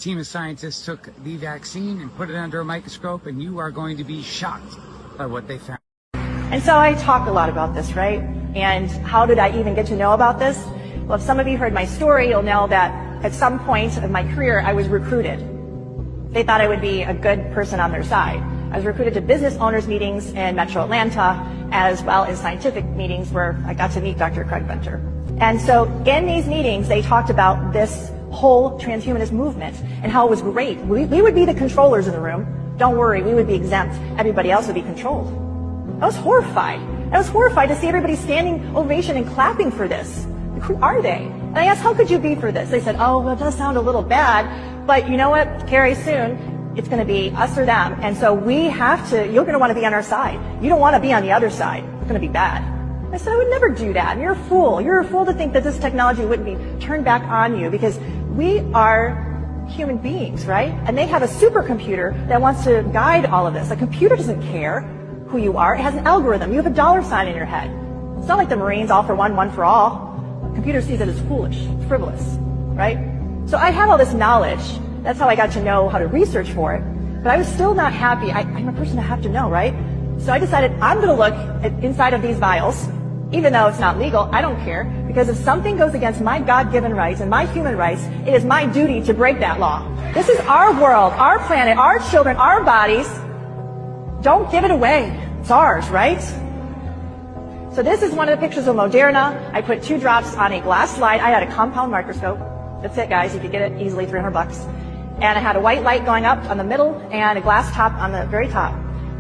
team of scientists took the vaccine and put it under a microscope, and you are going to be shocked by what they found. And so I talk a lot about this, right? And how did I even get to know about this? Well, if some of you heard my story, you'll know that at some point of my career, I was recruited. They thought I would be a good person on their side. I was recruited to business owners meetings in Metro Atlanta, as well as scientific meetings where I got to meet Dr. Craig Venter. And so in these meetings, they talked about this whole transhumanist movement and how it was great. We would be the controllers in the room. Don't worry, we would be exempt. Everybody else would be controlled. I was horrified. I was horrified to see everybody standing ovation and clapping for this. Like, who are they? And I asked, how could you be for this? They said, oh, well, it does sound a little bad, but you know what, Carrie, soon it's going to be us or them. And so we have to, you're going to want to be on our side. You don't want to be on the other side. It's going to be bad. I said, I would never do that. You're a fool. You're a fool to think that this technology wouldn't be turned back on you, because we are human beings, right? And they have a supercomputer that wants to guide all of this. A computer doesn't care who you are. It has an algorithm. You have a dollar sign in your head. It's not like the Marines, all for one for all. The computer sees it as foolish, frivolous, right? So I have all this knowledge. That's how I got to know how to research for it. But I was still not happy. I'm a person I have to know, right? So I decided I'm going to look inside of these vials. Even though it's not legal, I don't care, because if something goes against my God-given rights and my human rights, it is my duty to break that law. This is our world, our planet, our children, our bodies. Don't give it away. It's ours, right? So this is one of the pictures of Moderna. I put 2 drops on a glass slide. I had a compound microscope. That's it, guys. You could get it easily, $300. And I had a white light going up on the middle and a glass top on the very top.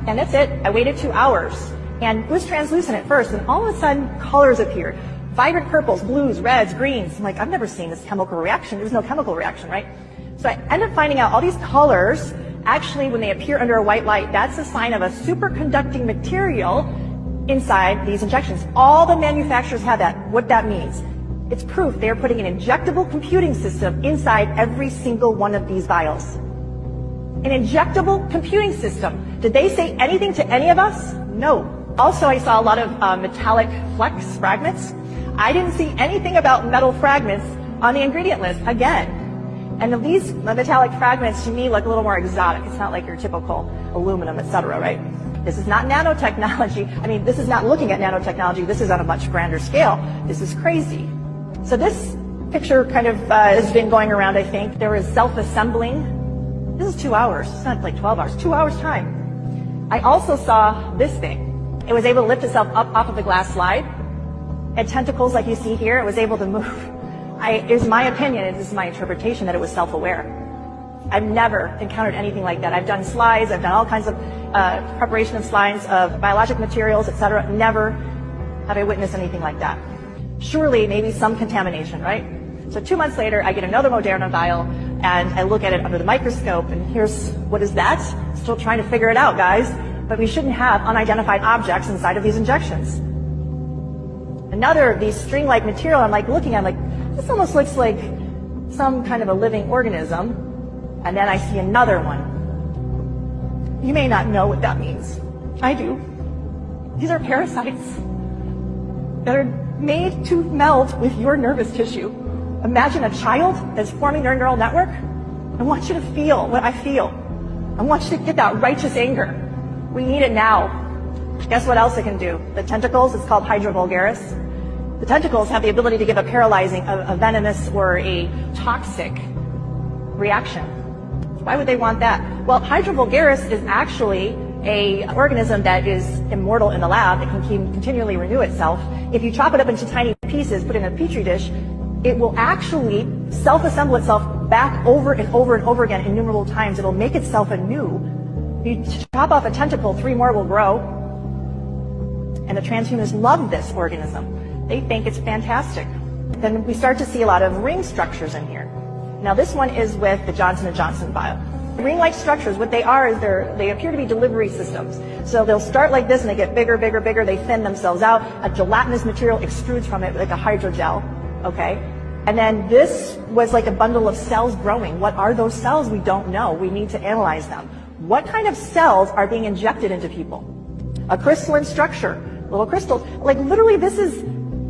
And that's it. I waited 2 hours. And it was translucent at first, and all of a sudden, colors appeared. Vibrant purples, blues, reds, greens. I'm like, I've never seen this chemical reaction. There was no chemical reaction, right? So I ended up finding out all these colors, actually, when they appear under a white light, that's a sign of a superconducting material inside these injections. All the manufacturers have that. What that means, it's proof they're putting an injectable computing system inside every single one of these vials. An injectable computing system. Did they say anything to any of us? No. Also, I saw a lot of metallic flex fragments. I didn't see anything about metal fragments on the ingredient list, again. And these metallic fragments, to me, look a little more exotic. It's not like your typical aluminum, etc., right? This is not nanotechnology. I mean, this is not looking at nanotechnology. This is on a much grander scale. This is crazy. So this picture kind of has been going around, I think. There was self-assembling. This is 2 hours. It's not like 12 hours. 2 hours time. I also saw this thing. It was able to lift itself up off of the glass slide. It had tentacles like you see here. It was able to move. It was my opinion, and this is my interpretation, that it was self-aware. I've never encountered anything like that. I've done slides. I've done all kinds of preparation of slides of biologic materials, etc. Never have I witnessed anything like that. Surely, maybe some contamination, right? So 2 months later, I get another Moderna vial, and I look at it under the microscope, and here's, what is that? Still trying to figure it out, guys. But we shouldn't have unidentified objects inside of these injections. Another of these string-like material, I'm like looking at, I'm like, this almost looks like some kind of a living organism. And then I see another one. You may not know what that means. I do. These are parasites that are made to meld with your nervous tissue. Imagine a child that's forming their neural network. I want you to feel what I feel. I want you to get that righteous anger. We need it now. Guess what else it can do? The tentacles, it's called Hydra vulgaris. The tentacles have the ability to give a paralyzing, a venomous, or a toxic reaction. Why would they want that? Well, Hydra vulgaris is actually an organism that is immortal in the lab. It can continually renew itself. If you chop it up into tiny pieces, put it in a petri dish, it will actually self-assemble itself back over and over and over again innumerable times. It'll make itself anew. You chop off a tentacle, 3 more will grow. And the transhumanists love this organism. They think it's fantastic. Then we start to see a lot of ring structures in here. Now this one is with the Johnson & Johnson vial. Ring-like structures, what they are is they appear to be delivery systems. So they'll start like this and they get bigger, bigger, bigger. They thin themselves out. A gelatinous material extrudes from it like a hydrogel. Okay? And then this was like a bundle of cells growing. What are those cells? We don't know. We need to analyze them. What kind of cells are being injected into people? A crystalline structure, little crystals. Like literally this is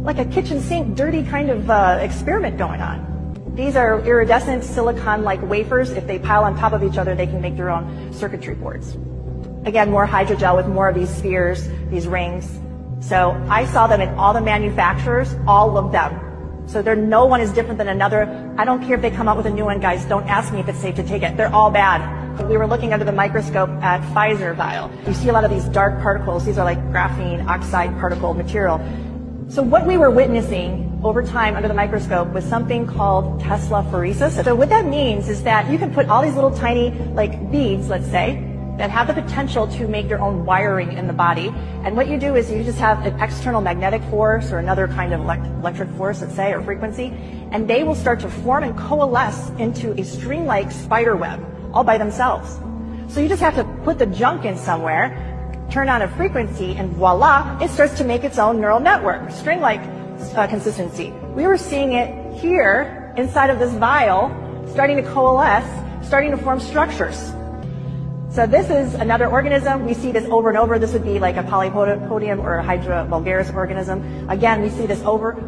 like a kitchen sink, dirty kind of experiment going on. These are iridescent silicon-like wafers. If they pile on top of each other, they can make their own circuitry boards. Again, more hydrogel with more of these spheres, these rings. So I saw them in all the manufacturers, all of them. So no one is different than another. I don't care if they come out with a new one, guys. Don't ask me if it's safe to take it. They're all bad. We were looking under the microscope at Pfizer Vial. You see a lot of these dark particles. These are like graphene oxide particle material. So what we were witnessing over time under the microscope was something called Tesla phoresis. So what that means is that you can put all these little tiny like beads, let's say, that have the potential to make their own wiring in the body. And what you do is you just have an external magnetic force or another kind of electric force, let's say, or frequency, and they will start to form and coalesce into a string-like spider web all by themselves. So you just have to put the junk in somewhere, turn on a frequency, and voila, it starts to make its own neural network, string-like consistency. We were seeing it here inside of this vial, starting to coalesce, starting to form structures. So this is another organism. We see this over and over. This would be like a polypodium or a Hydra vulgaris organism. Again, we see this over.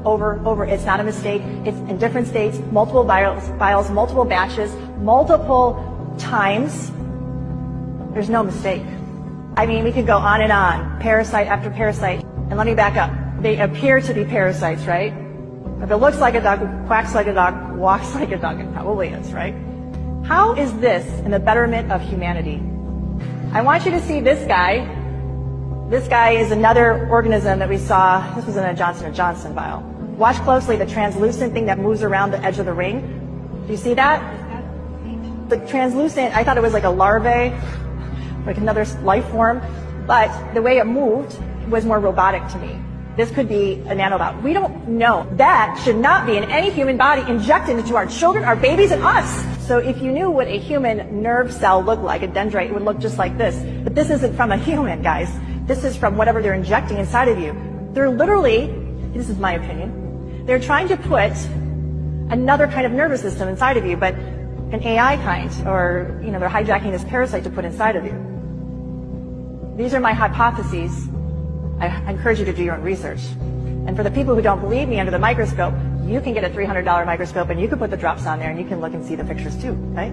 It's not a mistake. It's in different states, multiple vials, multiple batches, multiple times. There's no mistake. I mean, we could go on and on, parasite after parasite. And let me back up. They appear to be parasites, right? If it looks like a dog, quacks like a dog, walks like a dog, it probably is, right? How is this in the betterment of humanity? I want you to see this guy. This guy is another organism that we saw. This was in a Johnson & Johnson vial. Watch closely the translucent thing that moves around the edge of the ring. Do you see that? The translucent, I thought it was like a larvae, like another life form, but the way it moved was more robotic to me. This could be a nanobot. We don't know. That should not be in any human body injected into our children, our babies, and us. So if you knew what a human nerve cell looked like, a dendrite, it would look just like this. But this isn't from a human, guys. This is from whatever they're injecting inside of you. They're literally, this is my opinion, they're trying to put another kind of nervous system inside of you, but an AI kind, or they're hijacking this parasite to put inside of you. These are my hypotheses. I encourage you to do your own research. And for the people who don't believe me under the microscope, you can get a $300 microscope and you can put the drops on there and you can look and see the pictures too, right?